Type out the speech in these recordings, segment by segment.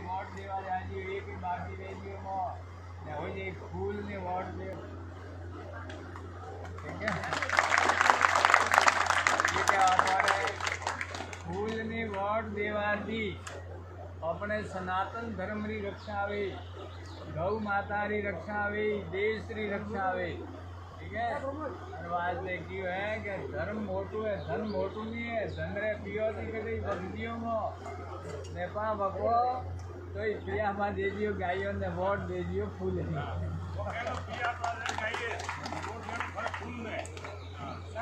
vote देवा जाजी एक ही बाकी रह गयो मो ने हो जे फूल ने वोट दे ठीक है ये क्या हमारे फूल ने वोट देवा दी अपने सनातन धर्म री रक्षा आवे गौ माता री रक्षा आवे देश री रक्षा आवे ठीक है बात देखी है कि धर्म मोटू है धन मोटू नहीं है धन रे पियो थी कदी बंदियों में नेपा बको तो पिया में दे दियो गायों ने वोट दे दियो फूल ना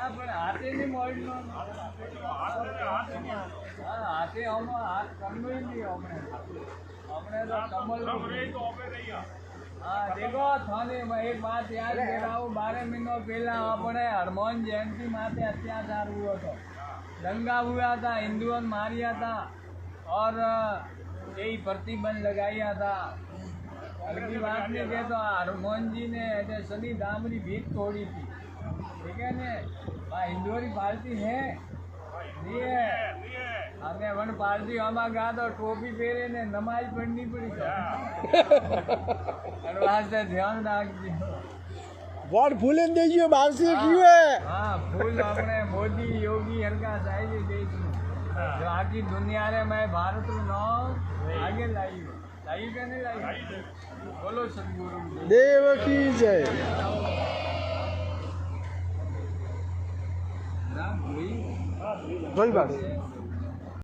पण हाथे नहीं मोड़नो हाथे हम हाथ करनो ही नहीं अपने तो कमल हाँ देखो थाने एक बात याद दिलाऊं 12 महीनों पहला अपने हनुमान जयंती माथे अत्याचार हुआ था दंगा हुआ था हिंदुओं मारिया था और यही प्रतिबंध लगाया था हल्की बात नहीं कहे तो हनुमान जी ने शनि दामरी भीख तोड़ी थी ठीक है ने हिंदुओं की पार्टी है नहीं है हमें वन पार्टी हमारा गा तो टोपी पहरे ने नमाज पढ़नी पड़ी से ध्यान रखिए वोट फूले दीजिए बाहर से क्यों है हाँ फूल अपने मोदी योगी हल्का चाहिए देश में जो आखिर दुनिया रे मैं भारत रू नाम आगे लाई क्या नहीं लाई बोलो सदगुरु देव की जय कोई बात